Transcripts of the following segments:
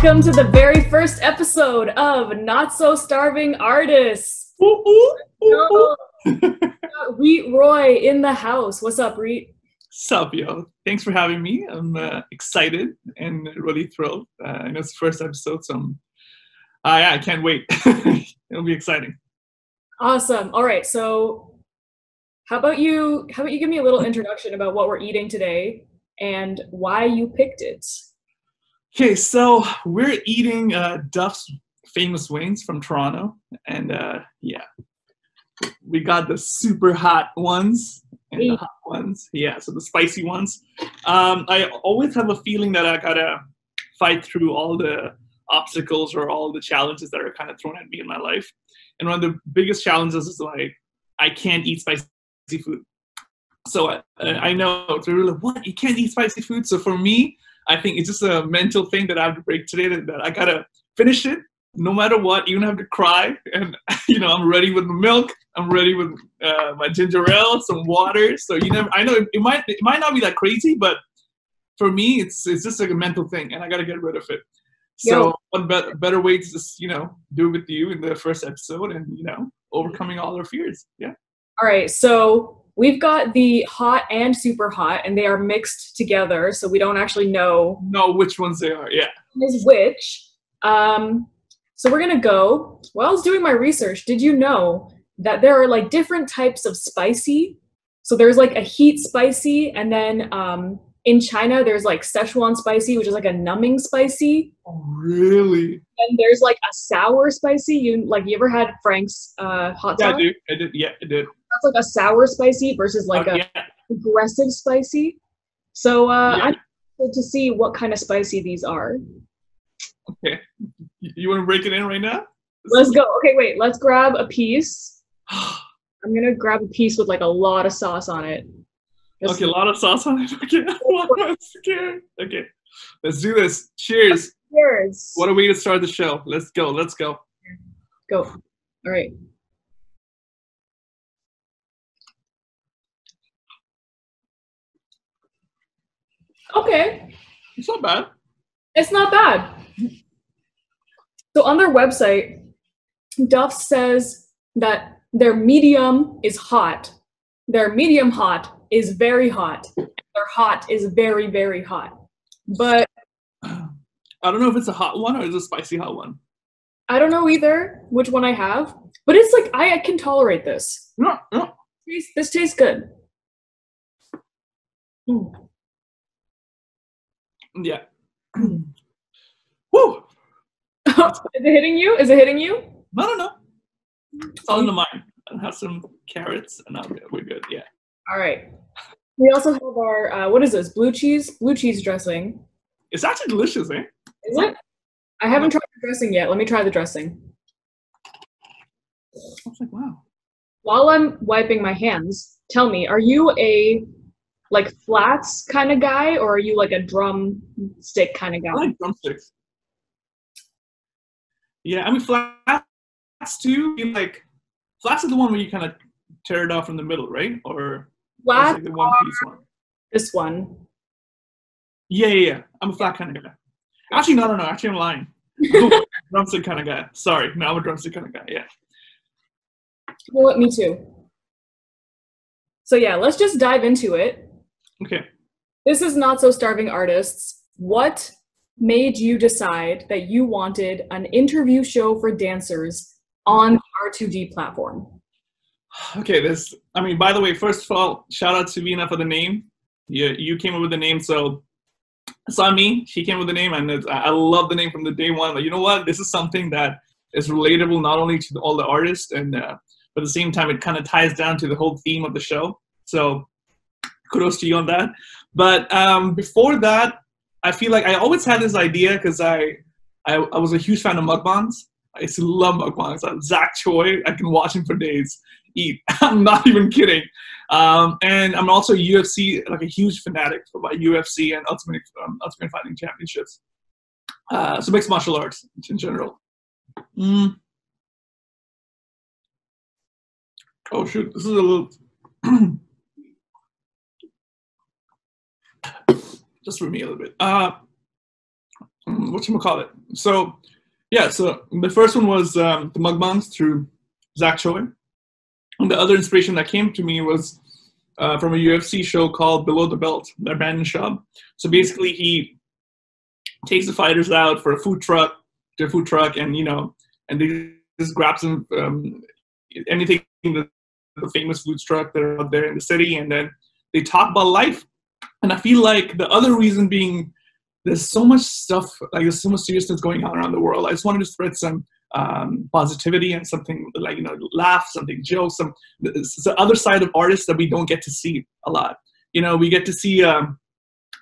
Welcome to the very first episode of Not So Starving Artists. Reet Roy in the house. What's up, Reet? Sup, yo. Thanks for having me. I'm excited and really thrilled. I know it's the first episode, so I can't wait. It'll be exciting. Awesome. All right, so how about you give me a little introduction about what we're eating today and why you picked it? Okay, so we're eating Duff's famous wings from Toronto, and yeah, we got the super hot ones and the hot ones. Yeah, so the spicy ones. I always have a feeling that I gotta fight through all the obstacles or all the challenges that are kind of thrown at me in my life. And one of the biggest challenges is like I can't eat spicy food. So I know it's really like, what, you can't eat spicy food? So for me, I think it's just a mental thing that I have to break today, that I gotta finish it no matter what, even have to cry. And you know, I'm ready with the milk. I'm ready with my ginger ale, some water. So you never. I know it might not be that crazy, but for me, it's just like a mental thing, and I gotta get rid of it. So what better way to just do it with you in the first episode, and overcoming all our fears. Yeah. All right, so we've got the hot and super hot, and they are mixed together, so we don't actually know which ones they are. Yeah. Is which. So we're gonna go. While I was doing my research, did you know that there are like different types of spicy? So there's like a heat spicy, and then in China there's like Szechuan spicy, which is like a numbing spicy. Oh, really? And there's like a sour spicy. You ever had Frank's hot sauce? Yeah, I did. Yeah, I did. That's like a sour spicy versus like a aggressive spicy. So I'm excited to see what kind of spicy these are. Okay. You want to break it in right now? Let's go. Okay, wait. Let's grab a piece. I'm going to grab a piece with like a lot of sauce on it. Okay, a lot of sauce on it. Okay. I'm scared. Okay. Let's do this. Cheers. Cheers. What a way to start the show. Let's go. Let's go. Go. All right. Okay. It's not bad. It's not bad. So on their website, Duffs says that their medium is hot. Their medium hot is very hot. Their hot is very, very hot. But I don't know if it's a hot one or it's a spicy hot one. I don't know either which one I have. But it's like, I can tolerate this. No. This tastes good. Yeah. Woo! Is it hitting you? Is it hitting you? No. It's all in the mind. I'll have some carrots and we're good. Yeah. All right. We also have our, what is this? Blue cheese dressing. It's actually delicious, eh? Is it? I haven't tried the dressing yet. Let me try the dressing. I was like, wow. While I'm wiping my hands, tell me, are you a like flats kind of guy, or are you like a drumstick kind of guy? I like drumsticks. Yeah, I mean flats too. Like flats is the one where you kind of tear it off from the middle, right? Or flats like the one piece one. This one. Yeah. I'm a flat kind of guy. Actually, no. Actually, I'm lying. I'm a drumstick kind of guy. Sorry, no, I'm a drumstick kind of guy. Yeah. You know what? Me too. So yeah, let's just dive into it. Okay. This is Not So Starving Artists. What made you decide that you wanted an interview show for dancers on the R2D platform? Okay, by the way, first of all, shout out to Vina for the name. You came up with the name, so it's not me. She came up with the name, and I love the name from the day one. Like, you know what? This is something that is relatable not only to all the artists, and but at the same time, it kind of ties down to the whole theme of the show. So kudos to you on that. But before that, I feel like I always had this idea because I was a huge fan of mukbangs. I used to love mukbangs. Zach Choi, I can watch him for days eat. I'm not even kidding. And I'm also UFC, like a huge fanatic about UFC and Ultimate Fighting Championships. So mixed martial arts in general. Oh shoot, this is a little just for me a little bit. whatchamacallit. So yeah, so the first one was the mukbangs through Zach Choi. And the other inspiration that came to me was from a UFC show called Below the Belt, by Brandon Schaub. So basically, he takes the fighters out for a food truck, and and they just grab some anything the famous food truck that are out there in the city, and then they talk about life. And I feel like the other reason being there's so much stuff, like there's so much seriousness going on around the world. I just wanted to spread some positivity and something like, laugh, something joke, it's the other side of artists that we don't get to see a lot. We get to see a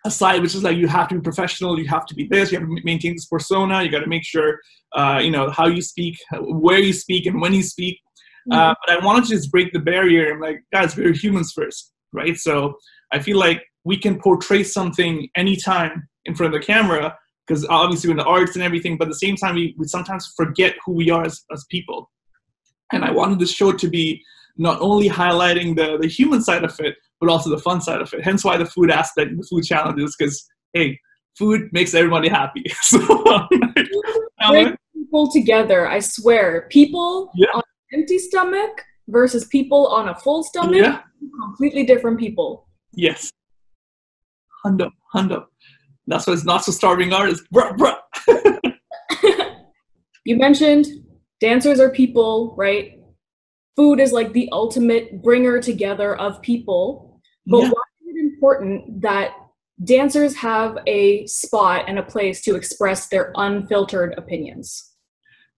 side which is like, you have to be professional, you have to be this, you have to maintain this persona, you got to make sure, how you speak, where you speak, and when you speak. But I wanted to just break the barrier. I'm like, guys, we're humans first, right? So I feel like we can portray something anytime in front of the camera, because obviously in the arts and everything, but at the same time, we sometimes forget who we are as people. And I wanted this show to be not only highlighting the human side of it, but also the fun side of it. Hence why the food aspect, the food challenges, because, hey, food makes everybody happy. So bring people together, I swear. People on an empty stomach versus people on a full stomach, completely different people. Yes. Hundo. That's why it's not so starving artists. Bruh. You mentioned dancers are people, right? Food is like the ultimate bringer together of people. But why is it important that dancers have a spot and a place to express their unfiltered opinions?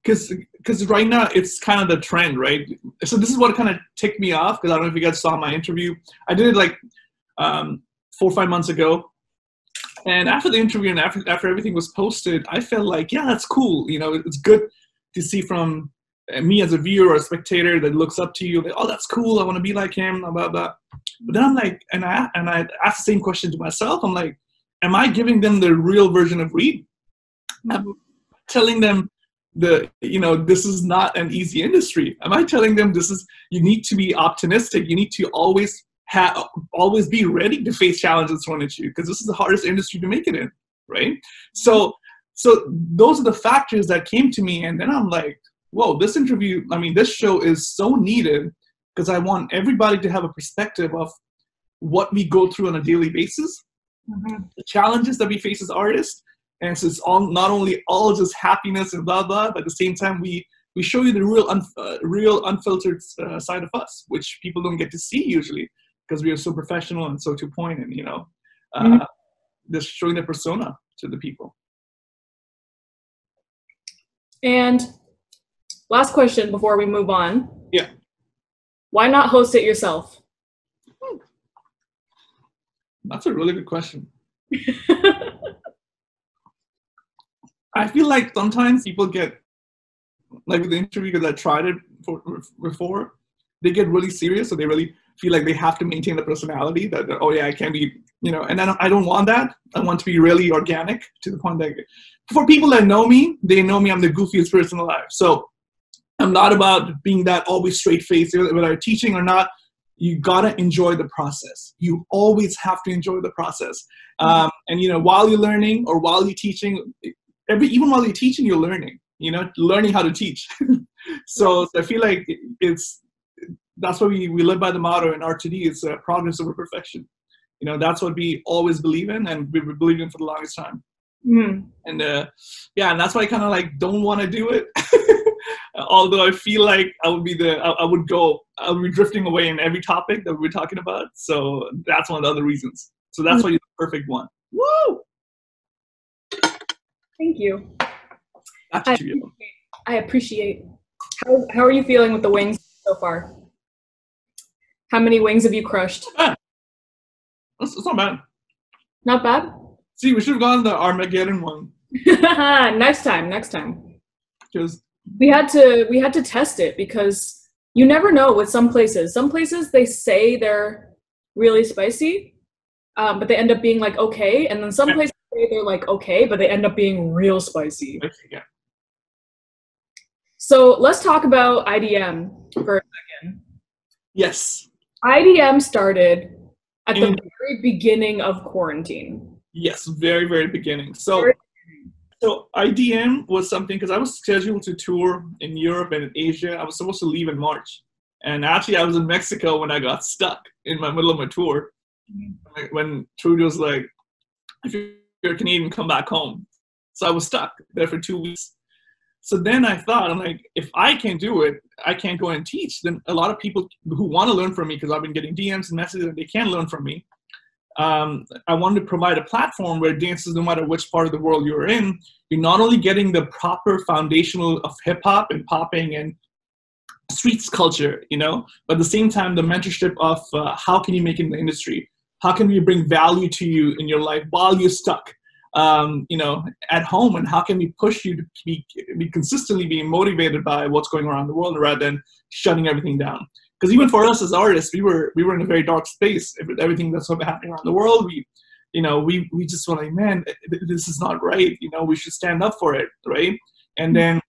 Because right now it's kind of the trend, right? So this is what kind of ticked me off, because I don't know if you guys saw my interview. I did it like 4 or 5 months ago. And after the interview and after everything was posted, I felt like, yeah, that's cool. It's good to see from me as a viewer or a spectator that looks up to you. Like, oh, that's cool. I want to be like him, blah, blah. But then I'm like, and I asked the same question to myself. I'm like, am I giving them the real version of Reet? I'm telling them this is not an easy industry. Am I telling them you need to be optimistic. You need to always be ready to face challenges thrown at you, because this is the hardest industry to make it in, right? So those are the factors that came to me, and then I'm like, whoa, this show is so needed, because I want everybody to have a perspective of what we go through on a daily basis, the challenges that we face as artists, and so it's not only all just happiness and blah blah, but at the same time we show you the real unfiltered side of us, which people don't get to see usually, because we are so professional and so to point, and just showing the persona to the people. And last question before we move on. Yeah. Why not host it yourself? That's a really good question. I feel like sometimes people get, like with the interview, because I tried it before, they get really serious, so they really feel like they have to maintain the personality that, oh yeah, I can't be, and I don't want that. I want to be really organic, to the point that for people that know me, they know me, I'm the goofiest person alive. So I'm not about being that always straight face, whether I'm teaching or not. You gotta enjoy the process. You always have to enjoy the process. And while you're learning or while you're teaching, even while you're teaching, you're learning. Learning how to teach. So I feel like that's why we live by the motto in R2D. It's progress over perfection. That's what we always believe in, and we've been believing for the longest time. And and that's why I kind of like don't want to do it. Although I feel like I would be drifting away in every topic that we're talking about. So that's one of the other reasons. So that's why you're the perfect one. Woo! Thank you. I appreciate. How are you feeling with the wings so far? How many wings have you crushed? It's not bad. Not bad? See, we should have gone the Armageddon one. Next time. Because we had to test it, because you never know with some places. Some places they say they're really spicy, but they end up being like okay, and then some places say they're like okay, but they end up being real spicy. Yeah. So let's talk about IDM for a second. Yes. IDM started at the very beginning of quarantine. Yes, very, very beginning. So So IDM was something because I was scheduled to tour in Europe and in Asia. I was supposed to leave in March. And actually, I was in Mexico when I got stuck in my middle of my tour. When Trudeau's like, if you're Canadian, come back home. So I was stuck there for 2 weeks. So then I thought, I'm like, if I can't do it, I can't go and teach. Then a lot of people who want to learn from me, because I've been getting DMs and messages that they can learn from me. I wanted to provide a platform where dancers, no matter which part of the world you're in, you're not only getting the proper foundational of hip hop and popping and streets culture, but at the same time, the mentorship of how can you make it in the industry? How can we bring value to you in your life while you're stuck, at home? And how can we push you to be consistently being motivated by what's going around the world rather than shutting everything down? Because even for us as artists, we were in a very dark space with everything that's happening around the world. We just were like, man, this is not right. We should stand up for it, right? And then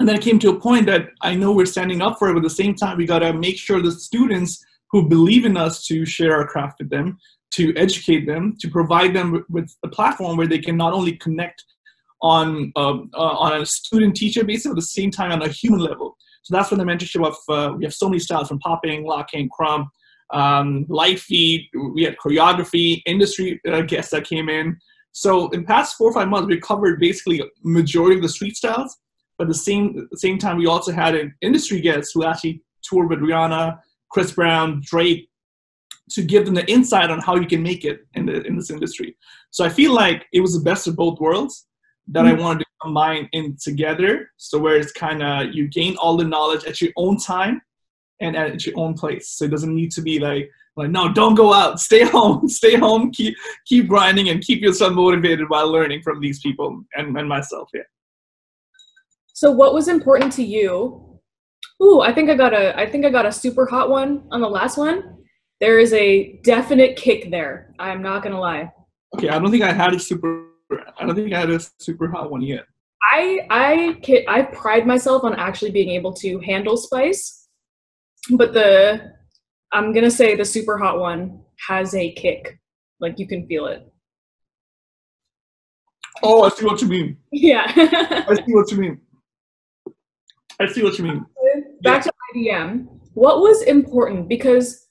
it came to a point that I know we're standing up for it, but at the same time, we got to make sure the students who believe in us to share our craft with them, to educate them, to provide them with a platform where they can not only connect on a student-teacher basis, but at the same time on a human level. So that's when the mentorship of, we have so many styles from popping, locking, crump, light feet, we had choreography, industry guests that came in. So in the past 4 or 5 months, we covered basically majority of the street styles, but at the same time, we also had an industry guests who actually toured with Rihanna, Chris Brown, Drake, to give them the insight on how you can make it in this industry. So I feel like it was the best of both worlds that I wanted to combine in together. So where it's kind of, you gain all the knowledge at your own time and at your own place. So it doesn't need to be like, no, don't go out, stay home, keep grinding and keep yourself motivated while learning from these people and myself. Yeah. So what was important to you? Ooh, I think I got a super hot one on the last one. There is a definite kick there. I'm not gonna lie. Okay, I don't think I had a super hot one yet. I pride myself on actually being able to handle spice, but I'm gonna say the super hot one has a kick. Like you can feel it. Oh, I see what you mean. Yeah. I see what you mean. Back to IDM. What was important? Because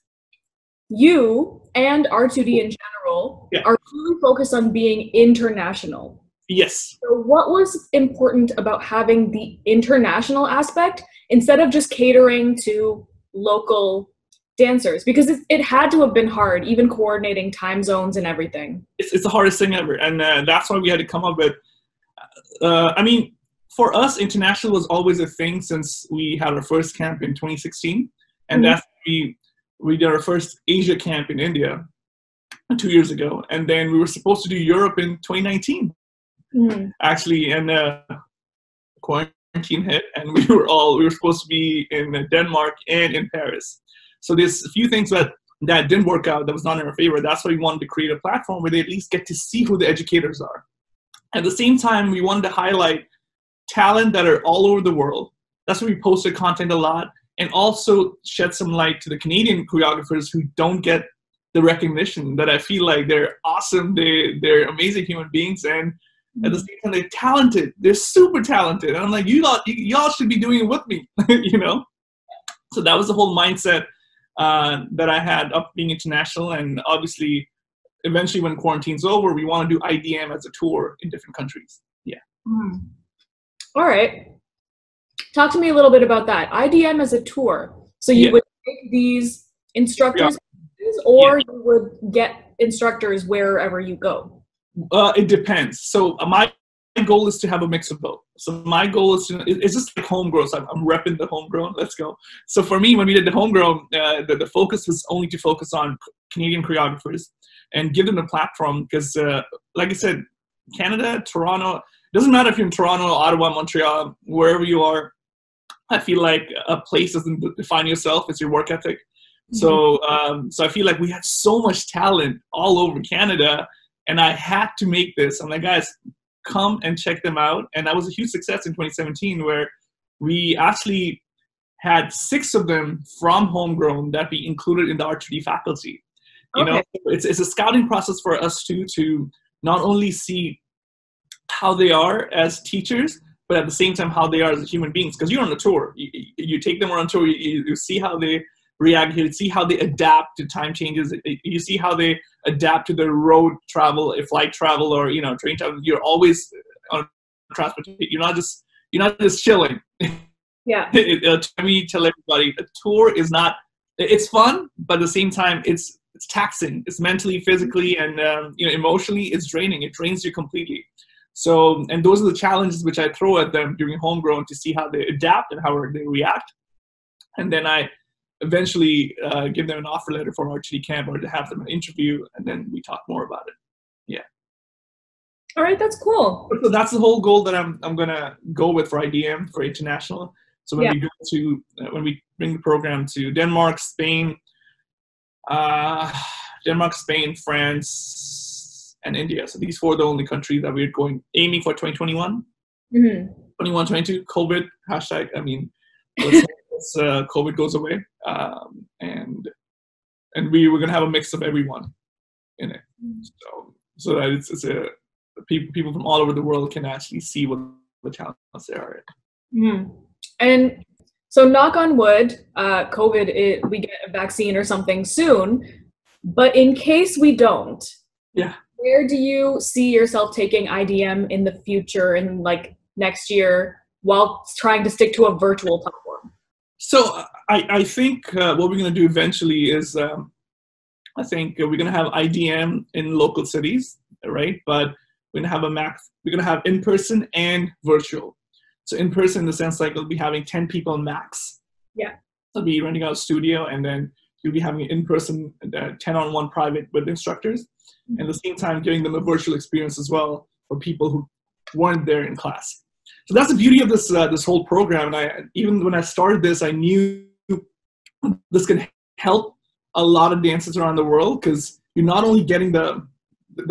you and R2D in general are really focused on being international. Yes. So what was important about having the international aspect instead of just catering to local dancers? Because it had to have been hard, even coordinating time zones and everything. It's the hardest thing ever. And that's why we had to come up with, for us, international was always a thing since we had our first camp in 2016. And that's we did our first Asia camp in India 2 years ago. And then we were supposed to do Europe in 2019, actually. And quarantine hit, and we were supposed to be in Denmark and in Paris. So there's a few things that didn't work out, that was not in our favor. That's why we wanted to create a platform where they at least get to see who the educators are. At the same time, we wanted to highlight talent that are all over the world. That's why we posted content a lot, and also shed some light to the Canadian choreographers who don't get the recognition, that I feel like they're awesome, they're amazing human beings, and at the same time, they're talented. They're super talented. And I'm like, y'all should be doing it with me, So that was the whole mindset that I had of being international. And obviously, eventually when quarantine's over, we want to do IDM as a tour in different countries. Yeah. All right. Talk to me a little bit about that. IDM as a tour. So you would take these instructors or you would get instructors wherever you go? It depends. So my goal is to have a mix of both. So my goal is it's just like homegrown. So I'm repping the homegrown. Let's go. So for me, when we did the homegrown, the focus was only to focus on Canadian choreographers and give them a platform because, like I said, Canada, Toronto, doesn't matter if you're in Toronto, Ottawa, Montreal, wherever you are. I feel like a place doesn't define yourself, it's your work ethic. So I feel like we had so much talent all over Canada, and I had to make this. I'm like, guys, come and check them out. And that was a huge success in 2017, where we actually had 6 of them from homegrown that we included in the R2D faculty. You know, it's a scouting process for us too, to not only see how they are as teachers, but at the same time how they are as human beings. Because you're on a tour, you take them on a tour, you see how they react, you see how they adapt to time changes, you see how they adapt to the road travel, flight travel, or train travel. You're always on transportation. You're not just chilling. Yeah. We tell everybody a tour is not. It's fun, but at the same time, it's taxing. It's mentally, physically, and emotionally. It's draining. It drains you completely. So, and those are the challenges which I throw at them during homegrown to see how they adapt and how they react. And then I eventually give them an offer letter for RTD camp, or to have them an interview, and then we talk more about it. Yeah. All right, that's cool. So that's the whole goal that I'm gonna go with for IDM, for international. So when we go to when we bring the program to Denmark, Spain, France, and India. So these 4 are the only countries that we're aiming for 2021. 21, 22, COVID, hashtag, let's COVID goes away. And we were going to have a mix of everyone in it. So that it's people from all over the world can actually see what the talents there are. And so knock on wood, COVID, we get a vaccine or something soon, but in case we don't, where do you see yourself taking IDM in the future, in like next year, while trying to stick to a virtual platform? So I think what we're going to do eventually is I think we're going to have IDM in local cities, right? But we're going to have we're going to have in-person and virtual. So in person, in the sense like we'll be having 10 people max. Yeah. They'll be renting out a studio, and then you'll be having an in-person 10-on-1 private with instructors. And at the same time, giving them a virtual experience as well for people who weren't there in class. So that's the beauty of this this whole program. And even when I started this, I knew this can help a lot of dancers around the world, because you're not only getting the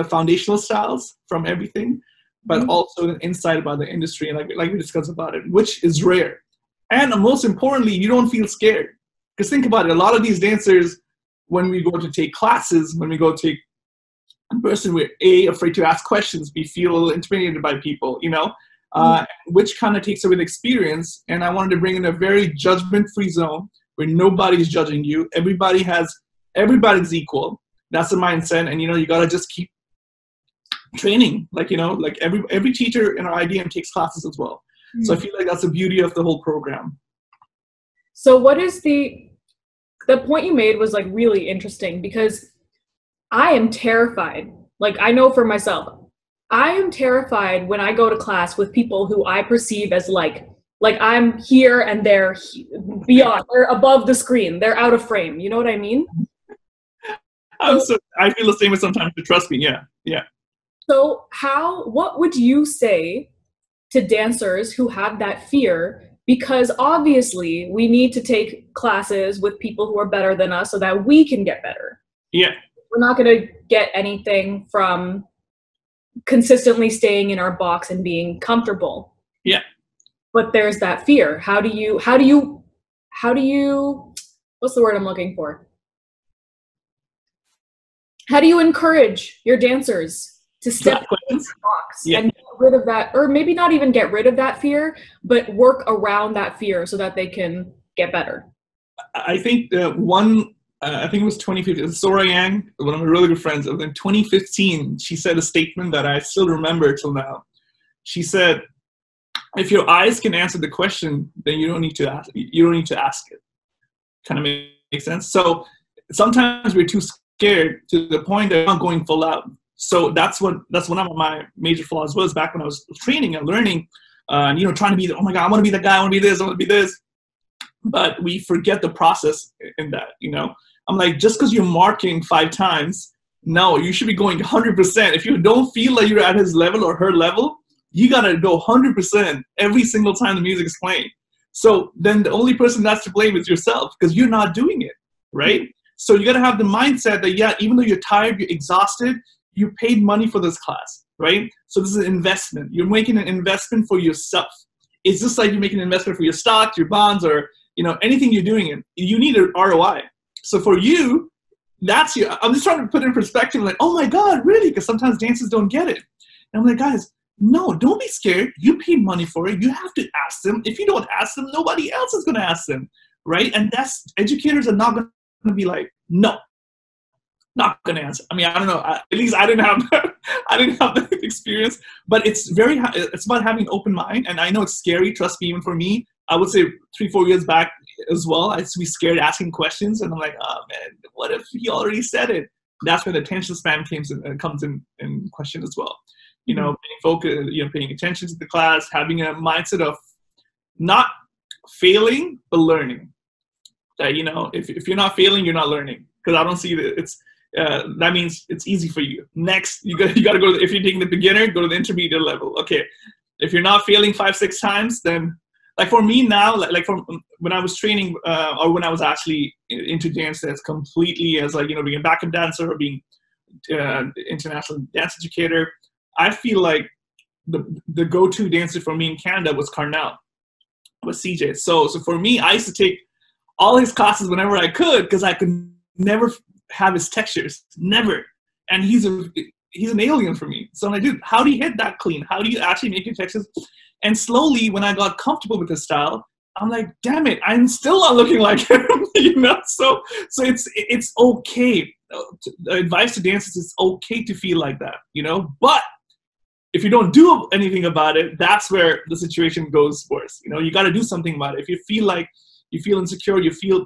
foundational styles from everything, but also an insight about the industry, and like we discussed about it, which is rare. And most importantly, you don't feel scared. Because think about it, a lot of these dancers, when we go to take classes, when we go take in person, we're afraid to ask questions, we feel a little intimidated by people, which kind of takes away the experience. And I wanted to bring in a very judgment-free zone where nobody's judging you. Everybody's equal. That's the mindset. And you gotta just keep training, like every teacher in our IDM takes classes as well. So I feel like that's the beauty of the whole program. So what is the point you made was like really interesting, because I am terrified. Like, I know for myself, I am terrified when I go to class with people who I perceive as like I'm here and they're beyond, they're above the screen, they're out of frame. You know what I mean? I feel the same way sometimes, but trust me. Yeah. So what would you say to dancers who have that fear? Because obviously we need to take classes with people who are better than us so that we can get better. Yeah. We're not going to get anything from consistently staying in our box and being comfortable. Yeah. But there's that fear. How do you, what's the word I'm looking for? How do you encourage your dancers to step in the box and get rid of that, or maybe not even get rid of that fear, but work around that fear so that they can get better? I think I think it was 2015, Sora Yang, one of my really good friends, in 2015, she said a statement that I still remember till now. She said, if your eyes can answer the question, then you don't need to ask it. Kind of makes sense. So sometimes we're too scared to the point that we're not going full out. So that's one of my major flaws was back when I was training and learning, trying to be, oh my God, I want to be the guy, I want to be this, I want to be this. But we forget the process in that, I'm like, just because you're marking 5 times, no, you should be going 100%. If you don't feel like you're at his level or her level, you got to go 100% every single time the music is playing. So then the only person that's to blame is yourself, because you're not doing it, right? So you got to have the mindset that, even though you're tired, you're exhausted, you paid money for this class, right? So this is an investment. You're making an investment for yourself. It's just like you're making an investment for your stocks, your bonds, or anything you're doing. You need an ROI. So for you, I'm just trying to put it in perspective, like, oh my God, really? Because sometimes dancers don't get it. And I'm like, guys, no, don't be scared. You paid money for it. You have to ask them. If you don't ask them, nobody else is going to ask them, right? And that's, educators are not going to be like, no, not going to answer. I mean, I don't know. At least I didn't have that. I didn't have that experience. But it's about having an open mind. And I know it's scary. Trust me, even for me. I would say 3-4 years back as well, I used to be scared asking questions, and I'm like, oh man, what if he already said it? That's where the attention span comes in question as well. You know, being focused, you know, paying attention to the class, having a mindset of not failing but learning. That, you know, if you're not failing, you're not learning. Because I don't see that it's that means it's easy for you. Next, you got to go. If you're taking the beginner, go to the intermediate level. Okay, if you're not failing 5-6 times, then, like for me now, like from when I was training or when I was actually into dance as completely as, like, you know, being a backup dancer or being international dance educator, I feel like the go-to dancer for me in Canada was Carnell, was CJ. So for me, I used to take all his classes whenever I could, because I could never have his textures, never. And he's an alien for me. So I'm like, dude, how do you hit that clean? How do you actually make your textures? And slowly, when I got comfortable with his style, I'm like, damn it, I'm still not looking like him, you know? So it's okay. The advice to dancers is okay to feel like that, you know? But if you don't do anything about it, that's where the situation goes worse. You know, you got to do something about it. If you feel insecure, you feel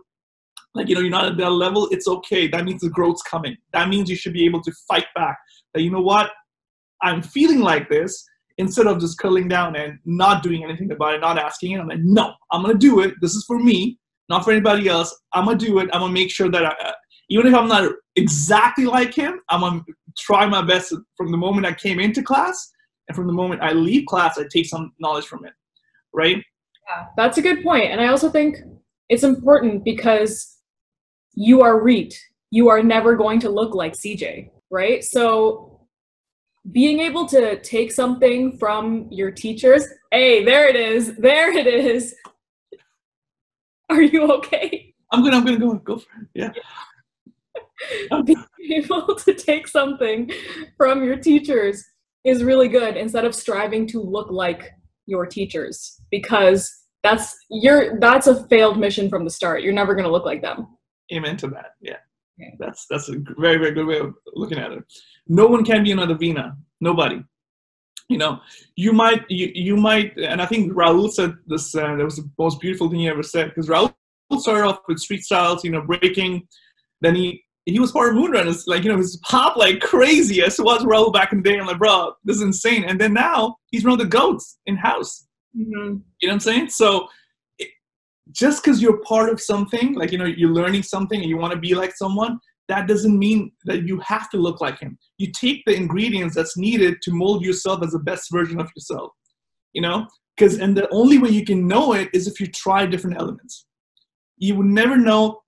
like, you know, you're not at that level, it's okay. That means the growth's coming. That means you should be able to fight back. That, you know what, I'm feeling like this. Instead of just curling down and not doing anything about it, not asking it, I'm like, no, I'm going to do it. This is for me, not for anybody else. I'm going to do it. I'm going to make sure that even if I'm not exactly like him, I'm going to try my best from the moment I came into class, and from the moment I leave class, I take some knowledge from it, right? Yeah, that's a good point. And I also think it's important because you are Reet. You are never going to look like CJ, right? So being able to take something from your teachers, hey, there it is. Are you okay? I'm gonna go for it. Yeah. Being able to take something from your teachers is really good, instead of striving to look like your teachers, because that's a failed mission from the start. You're never gonna look like them. Amen to that. Yeah. Okay. That's a very, very good way of looking at it. No one can be another Veena. Nobody. You know, you might, and I think Raul said this, that was the most beautiful thing he ever said, because Raul started off with street styles, you know, breaking. Then he was part of Moonrunners, like, you know, his pop like crazy. I used to watch Raul back in the day. I'm like, bro, this is insane. And then now he's one of the GOATs in house. Mm-hmm. You know what I'm saying? So just because you're part of something, like, you know, you're learning something and you want to be like someone, that doesn't mean that you have to look like him. You take the ingredients that's needed to mold yourself as the best version of yourself, you know? And the only way you can know it is if you try different elements. You would never know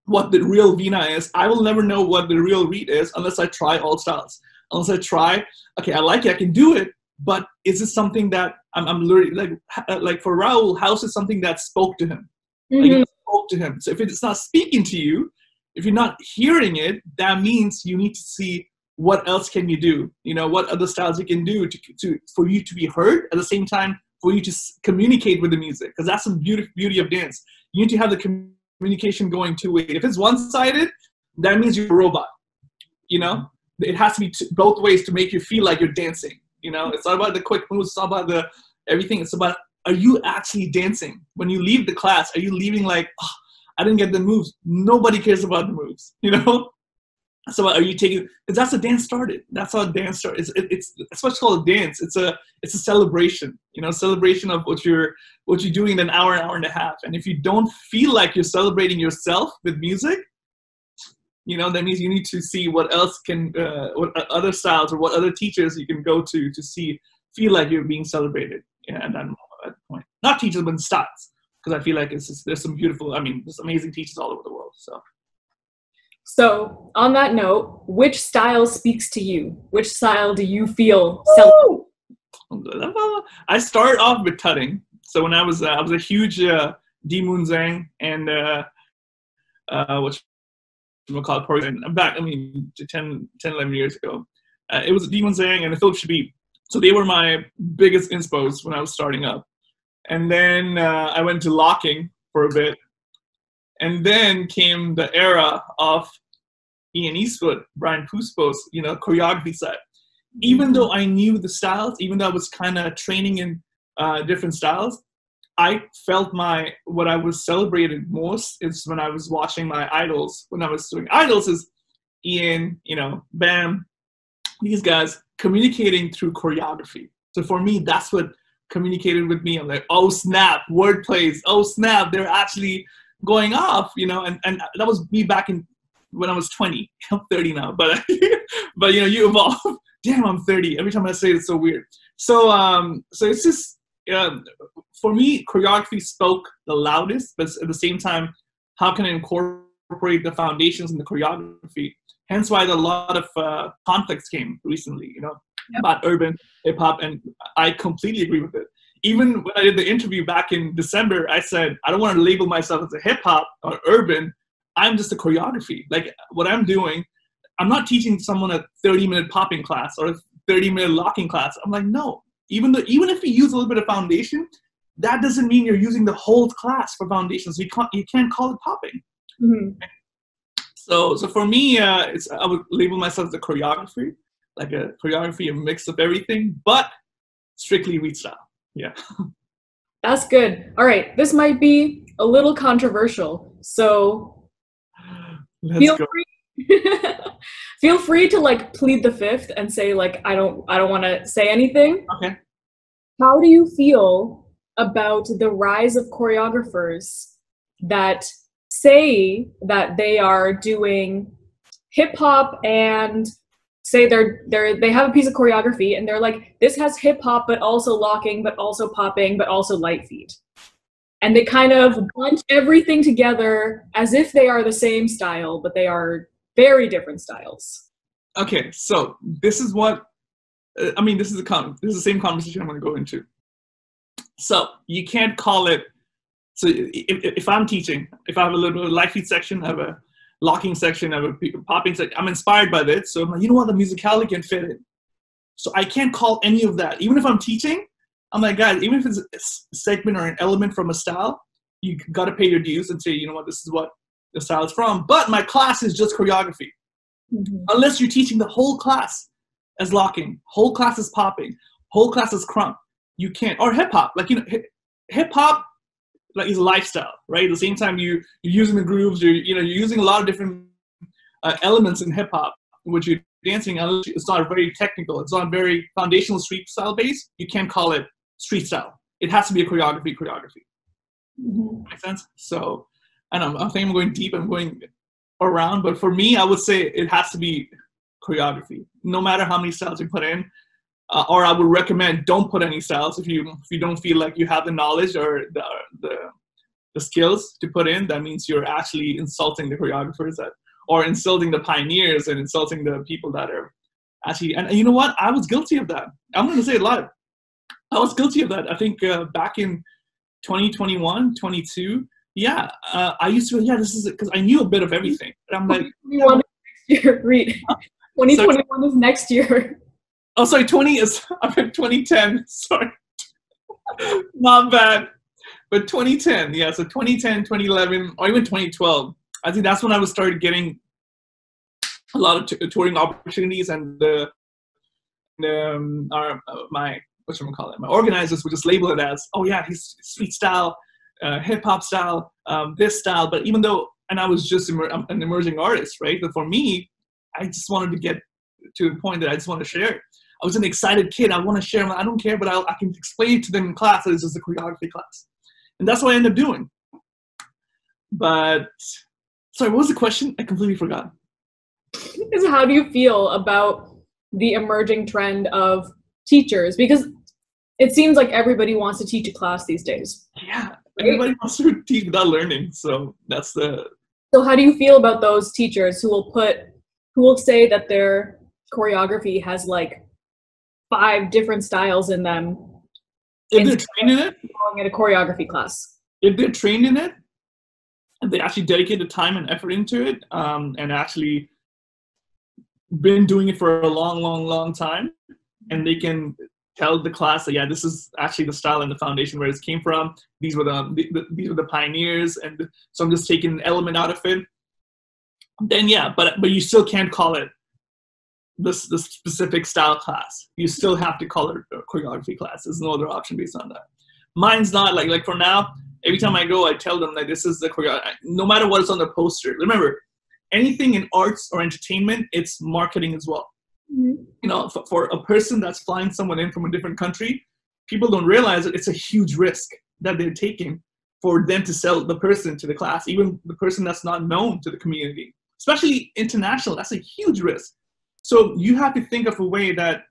what the real Veena is. I will never know what the real Reet is unless I try all styles. Unless I try, okay, I like it, I can do it, but is this something that I'm learning? Like for Raul, house is something that spoke to him. Mm-hmm. Like, it spoke to him. So if it's not speaking to you, if you're not hearing it, that means you need to see what else can you do. You know, what other styles you can do for you to be heard, at the same time for you to communicate with the music. Because that's the beauty of dance. You need to have the communication going two-way. If it's one-sided, that means you're a robot. You know, it has to be both ways to make you feel like you're dancing. You know, it's not about the quick moves. It's not about the everything. It's about, are you actually dancing? When you leave the class, are you leaving like, oh, I didn't get the moves. Nobody cares about the moves, you know? So are you taking, because that's how dance started. That's how dance started. It's what's called a dance. It's a celebration, you know, celebration of what you're doing in an hour and a half. And if you don't feel like you're celebrating yourself with music, you know, that means you need to see what else can, what other styles or what other teachers you can go to feel like you're being celebrated. Yeah, and at that point, not teachers, but styles. Because I feel like there's some beautiful, there's amazing teachers all over the world. So on that note, which style speaks to you? Which style do you feel? I started off with tutting. So when I was a huge D Moon Zhang and what you call it, back 10, 11 years ago. It was D Moon Zhang and the Philip Shabib. So they were my biggest inspos when I was starting up. And then I went to locking for a bit. And then came the era of Ian Eastwood, Brian Puspo's, choreography side. Even though I knew the styles, even though I was kind of training in different styles, I felt what I was celebrated most is when I was watching my idols. When I was doing idols is Ian, Bam, these guys communicating through choreography. So for me, that's what communicated with me. I'm like, oh snap, word plays. Oh snap, they're actually going off, and that was me back when I was 20. I'm 30 now, but you evolve. Damn, I'm 30. Every time I say it, it's so weird. So it's just, for me, choreography spoke the loudest, but at the same time, how can I incorporate the foundations in the choreography? Hence why a lot of conflicts came recently, about urban hip hop, and I completely agree with it. Even when I did the interview back in December, I said, I don't want to label myself as a hip hop or urban. I'm just a choreography. Like what I'm doing, I'm not teaching someone a 30-minute popping class or a 30-minute locking class. I'm like, no. Even if you use a little bit of foundation, that doesn't mean you're using the whole class for foundation. So you can't call it popping. Mm-hmm. So for me, I would label myself as a choreography, like a choreography, a mix of everything, but strictly Reet style. Yeah. That's good. All right. This might be a little controversial. So feel free to plead the fifth and say I don't want to say anything. Okay. How do you feel about the rise of choreographers that say that they are doing hip hop and say they have a piece of choreography and they're like, this has hip hop, but also locking, but also popping, but also light feet. And they kind of bunch everything together as if they are the same style, but they are very different styles. Okay, so this is what, this is the same conversation I'm going to go into. So you can't call it, so if I'm teaching, if I have a little light feet section, I have a locking section, I have a popping section, I'm inspired by this. So I'm like, you know what, the musicality can fit in. So I can't call any of that. Even if I'm teaching, I'm like, guys, even if it's a segment or an element from a style, you got to pay your dues and say, you know what, this is what the style is from. But my class is just choreography. Mm-hmm. Unless you're teaching the whole class as locking, whole class is popping, whole class is crump. You can't, or hip hop, hip hop is a lifestyle, right? At the same time, you're using the grooves, you're using a lot of different elements in hip hop, which you're dancing. It's not very technical. It's not very foundational street style based. You can't call it street style. It has to be a choreography. Mm-hmm. Make sense? So, I don't know. I think I'm going deep. I'm going around, but for me, I would say it has to be choreography. No matter how many styles you put in, or I would recommend don't put any styles if you don't feel like you have the knowledge or the skills to put in. That means you're actually insulting the choreographers or insulting the pioneers and insulting the people that are actually. And you know what? I was guilty of that. I'm going to say it live. I was guilty of that. I think back in 2021, 22. Yeah, I used to. Yeah, this is because I knew a bit of everything. And I'm like, 2021 next year, Reet. 2021 is next year. Oh, sorry, 2010. Sorry, not bad. But 2010, yeah. So 2010, 2011, or even 2012. I think that's when I started getting a lot of touring opportunities, and my organizers would just label it as, oh yeah, he's street style, hip hop style, this style. But even though, and I was just an emerging artist, right? But for me, I just wanted to get to the point that I just want to share. I was an excited kid. I want to share. I don't care, but I can explain to them in class that this is a choreography class. And that's what I ended up doing. But, sorry, what was the question? I completely forgot. How do you feel about the emerging trend of teachers? Because it seems like everybody wants to teach a class these days. Yeah, everybody wants to teach without learning. So that's So how do you feel about those teachers who will say that their choreography has 5 different styles in them? If they're trained in it, at a choreography class. If they're trained in it, and they actually dedicated time and effort into it, and actually been doing it for a long, long, long time, and they can tell the class that, yeah, this is actually the style and the foundation where it came from. These were these were the pioneers, and so I'm just taking an element out of it. Then yeah, but you still can't call it the specific style class. You still have to call it a choreography class. There's no other option based on that. Mine's not like for now. Every time I go, I tell them that this is the choreography. No matter what's on the poster. Remember, anything in arts or entertainment, it's marketing as well. You know, for a person that's flying someone in from a different country, people don't realize that it's a huge risk that they're taking for them to sell the person to the class, even the person that's not known to the community, especially international. That's a huge risk. So you have to think of a way that,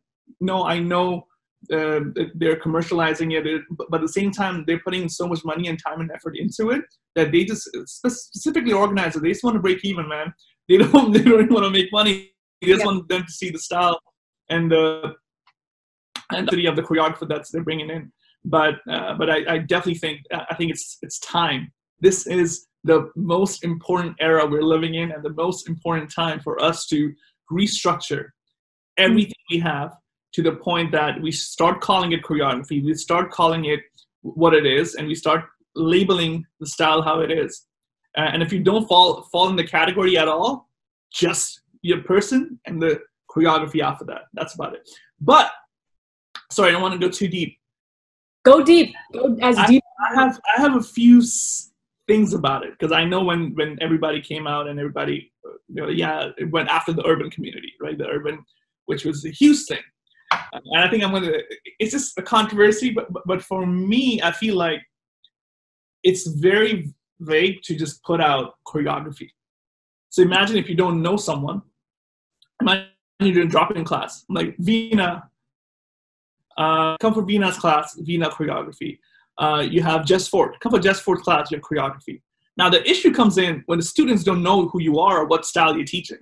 no, I know they're commercializing it, but at the same time, they're putting so much money and time and effort into it that they just specifically organize it. They just want to break even, man. They don't even want to make money. They just want them to see the style and the city of the choreographer that's they're bringing in. But I definitely think it's time. This is the most important era we're living in, and the most important time for us to restructure everything we have to the point that we start calling it choreography. We start calling it what it is, and we start labeling the style how it is. And if you don't fall in the category at all, just your person and the choreography after that. That's about it. But sorry, I don't want to go too deep. Go deep. Go as deep. I have a few things about it, because I know when everybody came out and everybody, it went after the urban community, right? The urban, which was a huge thing. And I think it's just a controversy, but for me, I feel like it's very vague to just put out choreography. So imagine if you don't know someone, imagine you're doing drop-in class, like Veena, come for Veena's class, Veena choreography. You have Jess Ford, come for Jess Ford's class, you have choreography. Now the issue comes in when the students don't know who you are or what style you're teaching.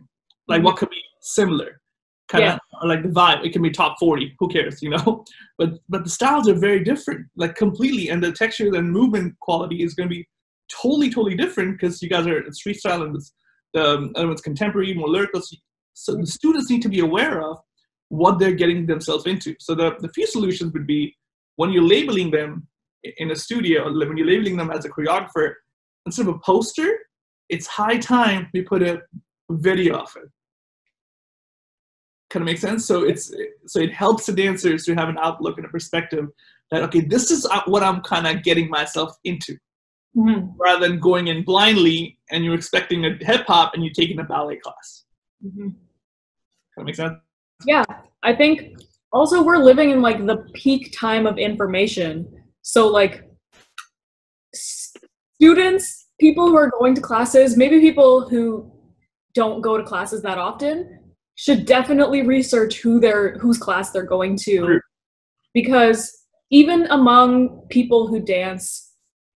Like what could be similar, kind of like the vibe. It can be top 40, who cares, you know? But the styles are very different, like completely, and the texture and movement quality is going to be totally different, because you guys are street style and the other one's contemporary, more lyrical. So the students need to be aware of what they're getting themselves into. So the few solutions would be, when you're labeling them in a studio, when you're labeling them as a choreographer, instead of a poster, it's high time we put a video of it. Kind of makes sense? So it helps the dancers to have an outlook and a perspective that, okay, this is what I'm kind of getting myself into. Rather than going in blindly and you're expecting a hip hop and you're taking a ballet class. Kind of make sense? Yeah, I think also we're living in like the peak time of information. So like students, people who are going to classes, maybe people who don't go to classes that often, should definitely research whose class they're going to, because even among people who dance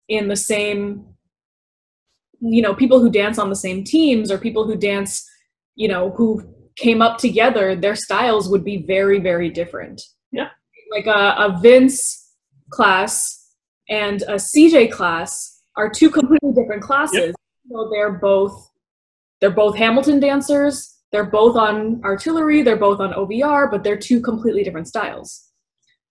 in the same, people who dance on the same teams, or people who dance, who came up together, their styles would be very, very different. Yeah. Like a Vince class and a CJ class are two completely different classes. Yep. So they're both Hamilton dancers, they're both on artillery, they're both on OVR, but they're two completely different styles.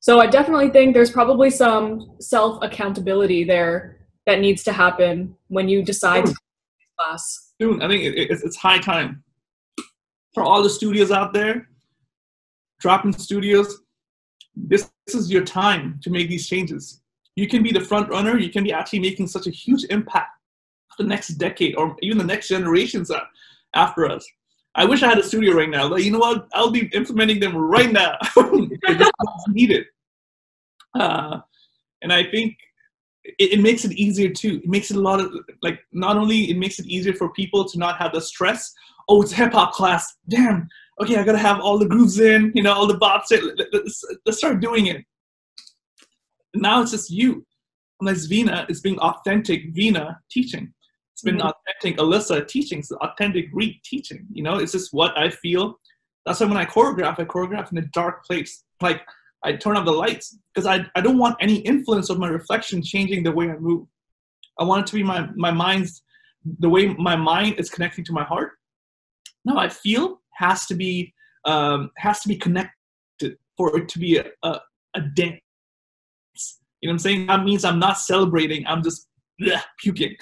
So I definitely think there's probably some self-accountability there that needs to happen when you decide to take a class. Dude, I think it's high time for all the studios out there, drop-in studios. This is your time to make these changes. You can be the front runner. You can be actually making such a huge impact for the next decade, or even the next generations after us. I wish I had a studio right now. But you know what? I'll be implementing them right now. It's needed. And I think it makes it easier too. It makes it not only it makes it easier for people to not have the stress. Oh, it's a hip hop class. Damn. Okay, I gotta have all the grooves in, all the bops in. Let's start doing it. And now it's just you. Unless Veena is being authentic Veena teaching. It's been authentic Alyssa teaching. It's authentic Reet teaching. It's just what I feel. That's why when I choreograph in a dark place. Like, I turn off the lights, because I don't want any influence of my reflection changing the way I move. I want it to be my mind's, the way my mind is connecting to my heart. Now I feel has to be connected for it to be a a dance. You know what I'm saying? That means I'm not celebrating. I'm just puking.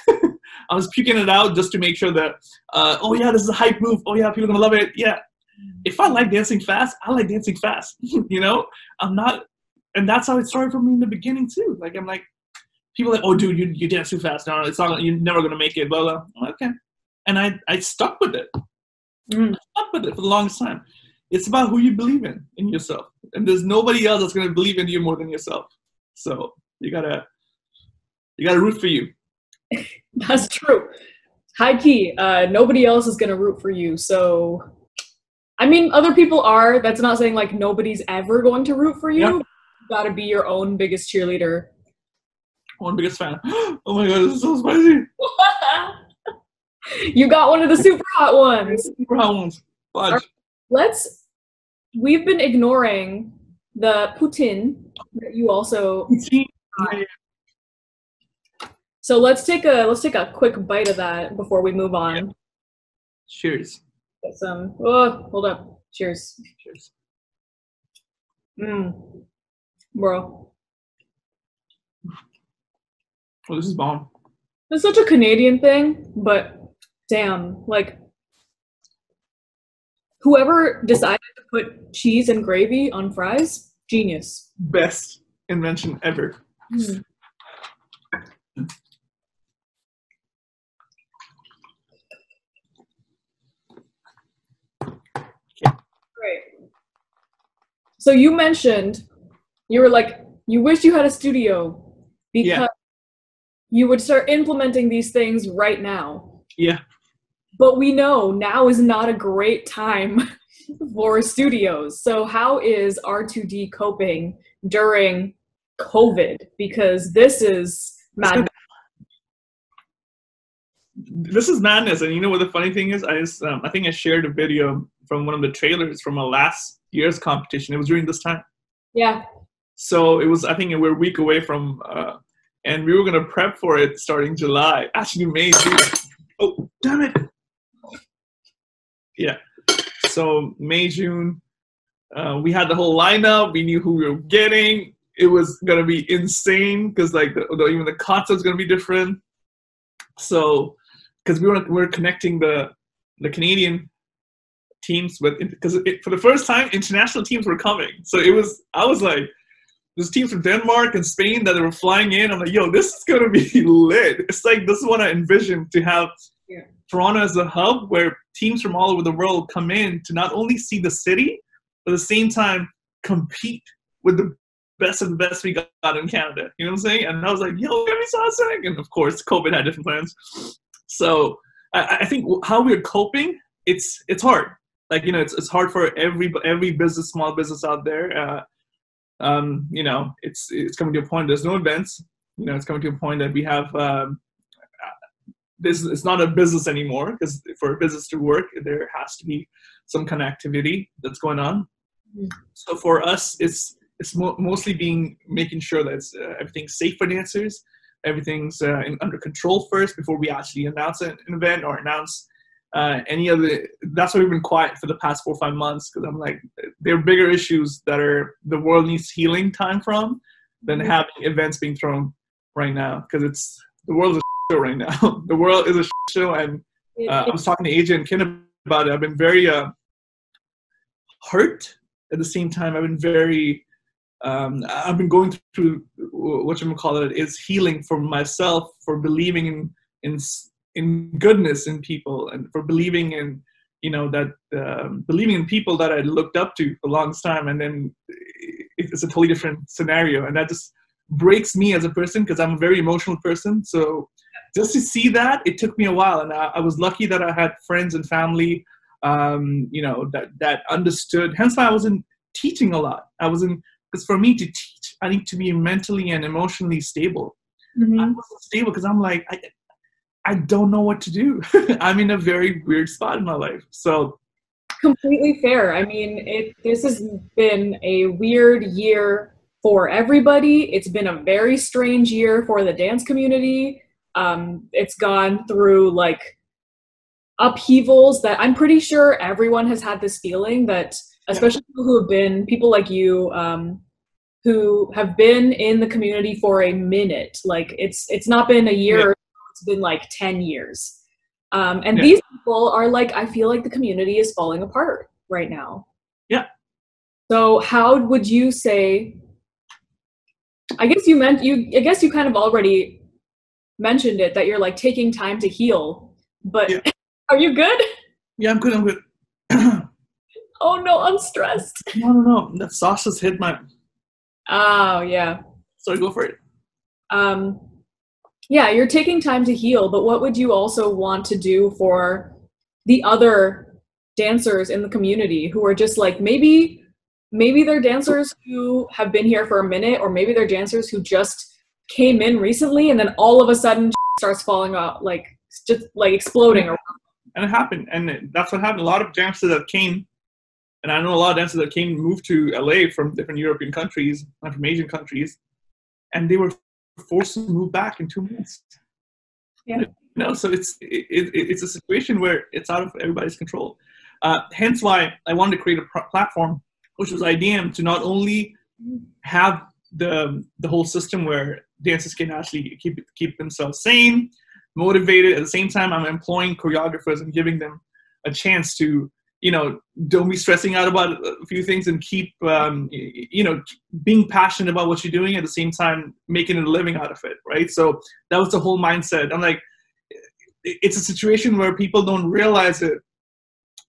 I was puking it out just to make sure that, oh yeah, this is a hype move. Oh yeah, people are gonna love it. Yeah. If I like dancing fast, I like dancing fast. You know, I'm not, and that's how it started for me in the beginning too. Like I'm like, people are like, oh dude, you dance too fast. No, it's not. You're never gonna make it. Blah blah. I'm like, okay, and I stuck with it. I stuck with it for the longest time. It's about who you believe in yourself, and there's nobody else that's gonna believe in you more than yourself. So you gotta root for you. That's true. High key, nobody else is gonna root for you. So, I mean, other people are. That's not saying like nobody's ever going to root for you. Yeah. You gotta be your own biggest cheerleader. One biggest fan. Oh my god, this is so spicy. You got one of the super hot ones. Super hot ones. Fudge. We've been ignoring the poutine that you also. So let's take a quick bite of that before we move on. Yeah. Cheers. Get some. Oh, hold up. Cheers. Cheers. Bro. Oh, this is bomb. It's such a Canadian thing, but damn, like whoever decided to put cheese and gravy on fries, genius. Best invention ever. Great. So you mentioned you were like you wish you had a studio because you would start implementing these things right now. Yeah. But we know now is not a great time for studios. So how is R2D coping during COVID? Because this is madness. This is madness. And you know what the funny thing is? I think I shared a video from one of the trailers from a last year's competition. It was during this time. Yeah. So it was, I think we're a week away from, and we were going to prep for it starting July. Actually, May, June. Oh, damn it. Yeah. So May, June, we had the whole lineup. We knew who we were getting. It was going to be insane because like even the concept's going to be different. So, because we were connecting the Canadian teams with, because for the first time, international teams were coming. So I was like, there's teams from Denmark and Spain that were flying in. I'm like, yo, this is going to be lit. It's like, this is what I envisioned, to have Toronto as a hub where teams from all over the world come in to not only see the city, but at the same time compete with the best of the best we got in Canada. You know what I'm saying? And I was like, yo, get me something. And of course, COVID had different plans. So I think how we're coping, it's hard. Like, you know, it's hard for every business, small business out there. You know, it's coming to a point. There's no events. You know, it's coming to a point that we have. It's not a business anymore, because for a business to work, there has to be some kind of activity that's going on. So for us, it's mostly making sure that everything's safe for dancers, everything's under control first before we actually announce an event or announce any other. That's why we've been quiet for the past 4 or 5 months, because I'm like, there are bigger issues that the world needs healing time from than having events being thrown right now, because the world is a show right now. The world is a show, and I was talking to AJ and Ken about it. I've been very hurt. At the same time, I've been very I've been going through is healing for myself, for believing in goodness in people, and for believing in, you know, that believing in people that I looked up to for the longest time, and then it's a totally different scenario, and that just breaks me as a person, because I'm a very emotional person. So just to see that, it took me a while, and I was lucky that I had friends and family, you know, that understood. Hence why I wasn't teaching a lot. Because for me to teach, I need to be mentally and emotionally stable. I wasn't stable because I'm like, I don't know what to do. I'm in a very weird spot in my life. So completely fair. I mean, this has been a weird year for everybody. It's been a very strange year for the dance community. It's gone through like upheavals that I'm pretty sure everyone has had this feeling that, especially people who have been, people like you, who have been in the community for a minute. Like it's not been a year, it's been like 10 years. And these people are like, I feel like the community is falling apart right now. Yeah. So how would you say, I guess you kind of already mentioned it, that you're like taking time to heal, but are you good? Yeah, I'm good. I'm good. Oh no, I'm stressed. No. That sauce just hit my. Oh yeah. Sorry, go for it. Yeah, you're taking time to heal, but what would you also want to do for the other dancers in the community who are just like, maybe they're dancers who have been here for a minute, or maybe they're dancers who just came in recently and then all of a sudden starts falling out, like just like exploding. And it happened, and that's what happened. A lot of dancers that came, and I know a lot of dancers that came and moved to LA from different European countries and from Asian countries, and they were forced to move back in 2 months. Yeah. So it's a situation where it's out of everybody's control. Hence why I wanted to create a platform, which was IDM, to not only have the whole system where dancers can actually keep themselves sane, motivated. At the same time, I'm employing choreographers and giving them a chance to, don't be stressing out about a few things, and keep, being passionate about what you're doing, at the same time making a living out of it, right? So that was the whole mindset. I'm like, it's a situation where people don't realize it.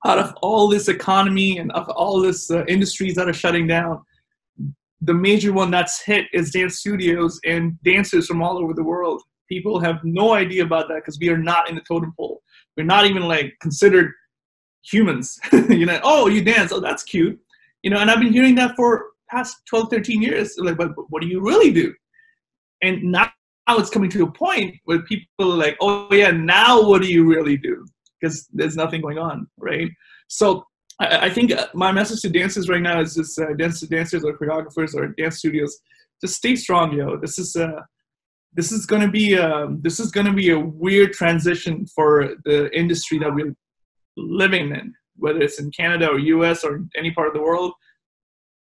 Out of all this economy and of all this industries that are shutting down, the major one that's hit is dance studios and dancers from all over the world. People have no idea about that because we are not in the totem pole. We're not even like considered humans. Oh, you dance, oh, that's cute. And I've been hearing that for past 12, 13 years. Like, but what do you really do? And now it's coming to a point where people are like, oh yeah, now what do you really do? Because there's nothing going on, right? So I think my message to dancers right now is just dancers or choreographers or dance studios, just stay strong, yo. This is gonna be a weird transition for the industry that we're living in, whether it's in Canada or US or any part of the world.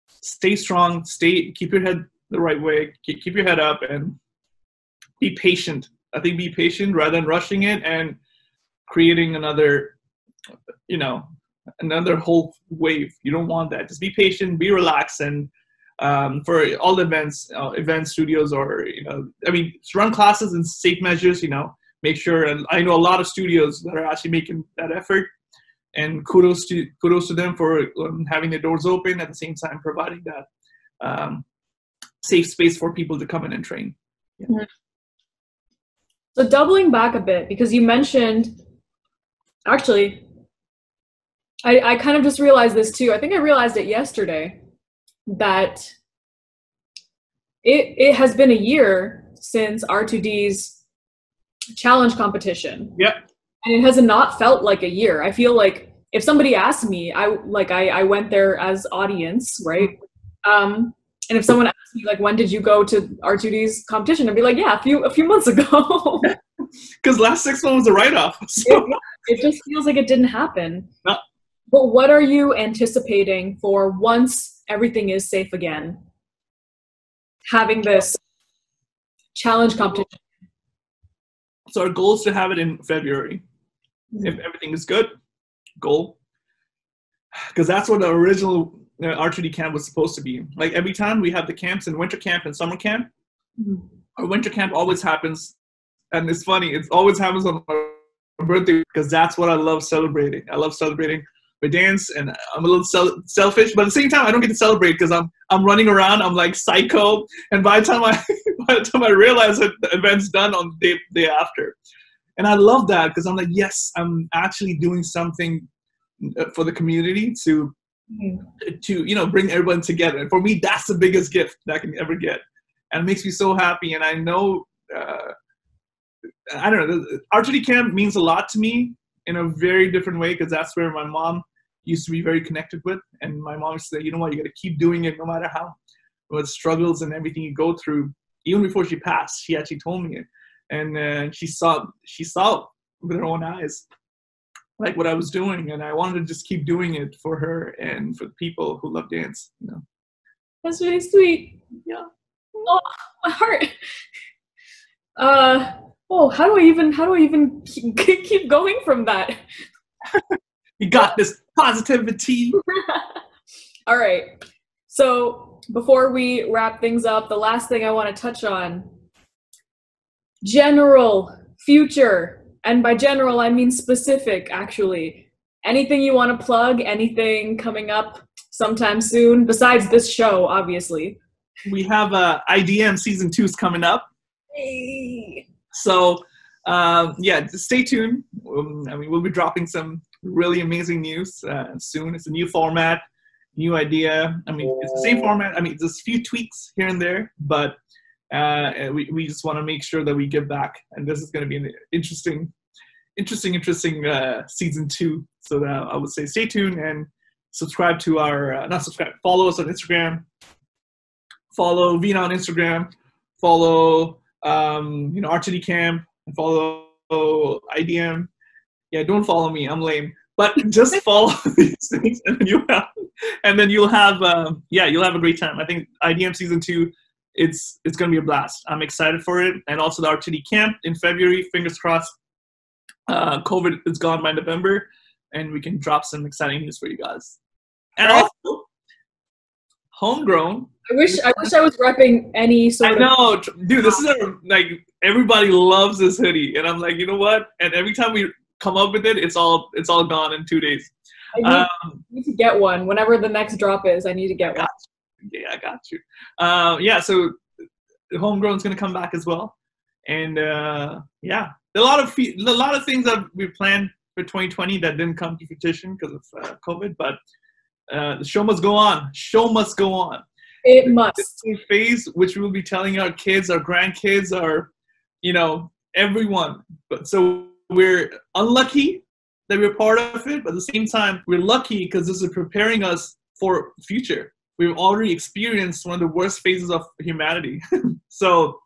Stay strong, keep your head the right way, keep your head up, and be patient. I think be patient rather than rushing it and creating another whole wave. You don't want that. Just be patient, be relaxed, and for all the event studios, or run classes in safe measures. Make sure. And I know a lot of studios that are actually making that effort, and kudos to them for having their doors open, at the same time providing that safe space for people to come in and train. Yeah. So doubling back a bit, because you mentioned, actually, I kind of just realized this too. I think I realized it yesterday, that it has been a year since R2D's challenge competition. Yep. And it has not felt like a year. I feel like if somebody asked me, I went there as audience, right? And if someone asked me, like, when did you go to R2D's competition? I'd be like, yeah, a few months ago. Because last 6 months was a write-off. So. It just feels like it didn't happen. No. But what are you anticipating for once everything is safe again, having this challenge competition? So our goal is to have it in February. Mm-hmm. If everything is good, goal. Because that's what the original R2D camp was supposed to be. Like every time we have the camps in winter camp and summer camp, our winter camp always happens, and it's funny, it always happens on my birthday, because that's what I love celebrating. I love celebrating my dance, and I'm a little selfish, but at the same time I don't get to celebrate because I'm running around, I'm like psycho, and by the time I realize that the event's done on the day after. And I love that because I'm like, yes, I'm actually doing something for the community to bring everyone together. And for me, that's the biggest gift that I can ever get. And it makes me so happy. And I know, I don't know, the R2D camp means a lot to me in a very different way, because that's where my mom used to be very connected with. And my mom used to say, you know what, you got to keep doing it no matter what struggles and everything you go through. Even before she passed, she actually told me it. And she saw with her own eyes like what I was doing, and I wanted to just keep doing it for her and for the people who love dance. That's really sweet. Yeah. Oh, my heart. How do I even keep going from that? You got this positivity. All right. So before we wrap things up, the last thing I want to touch on, general future. And by general, I mean specific, actually. Anything you want to plug, anything coming up sometime soon, besides this show, obviously. We have IDM season 2 is coming up. Hey. So, yeah, just stay tuned. We'll be dropping some really amazing news soon. It's a new format, new idea. It's the same format. There's a few tweaks here and there, but we just want to make sure that we give back. And this is going to be an interesting season 2. So that I would say stay tuned and subscribe to our, follow us on Instagram. Follow Vina on Instagram. Follow, RTD Camp. And follow IDM. Yeah, don't follow me. I'm lame. But just follow these things, and then you'll have a great time. I think IDM season 2, it's gonna be a blast. I'm excited for it, and also the RTD Camp in February. Fingers crossed. COVID is gone by November, and we can drop some exciting news for you guys. And also, homegrown. I wish I was repping any sort of. I know, dude. This is everybody loves this hoodie, and I'm like, you know what? And every time we come up with it, it's all gone in 2 days. I need to get one whenever the next drop is. I need to get one. Yeah, I got you. So homegrown's gonna come back as well, and yeah, a lot of things that we planned for 2020 that didn't come to fruition because of COVID, but the show must go on. Show must go on. It must. Phase, which we'll be telling our kids, our grandkids, our, everyone. But so we're unlucky that we're part of it, but at the same time, we're lucky because this is preparing us for future. We've already experienced one of the worst phases of humanity. So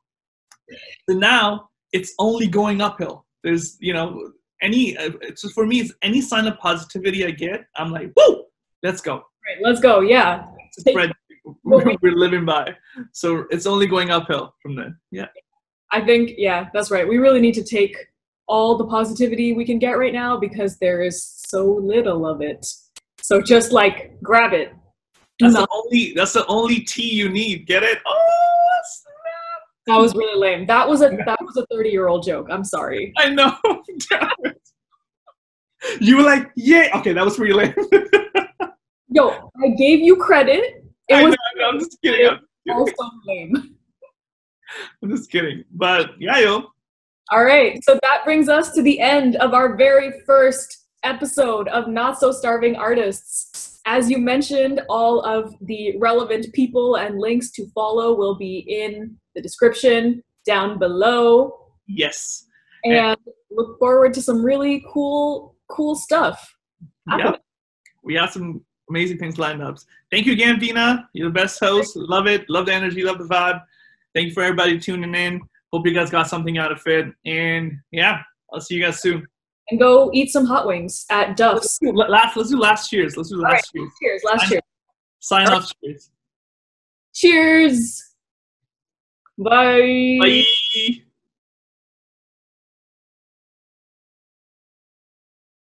now it's only going uphill. There's, for me, it's any sign of positivity I get, I'm like, woo, let's go. Right, let's go. Yeah. It's a spread we're living by. So it's only going uphill from then. Yeah. I think, yeah, that's right. We really need to take all the positivity we can get right now because there is so little of it. So just grab it. That's the only tea you need. Get it? Oh, snap. That was really lame. That was a 30-year-old joke. I'm sorry. I know. Damn it. You were like, yeah. Okay, that was pretty lame. Yo, I gave you credit. I'm just kidding. Also lame. I'm just kidding. But yeah, yo. All right. So that brings us to the end of our very first episode of Not So Starving Artists. As you mentioned, all of the relevant people and links to follow will be in the description down below. Yes. And look forward to some really cool stuff. Yeah. We have some amazing things lined up. Thank you again, Vina. You're the best host. Love it. Love the energy. Love the vibe. Thank you for everybody tuning in. Hope you guys got something out of it. And yeah, I'll see you guys soon. And go eat some hot wings at Duffs. Let's do last cheers. Let's do last cheers. Cheers. Last cheers. Sign off. Cheers. Cheers. Bye. Bye.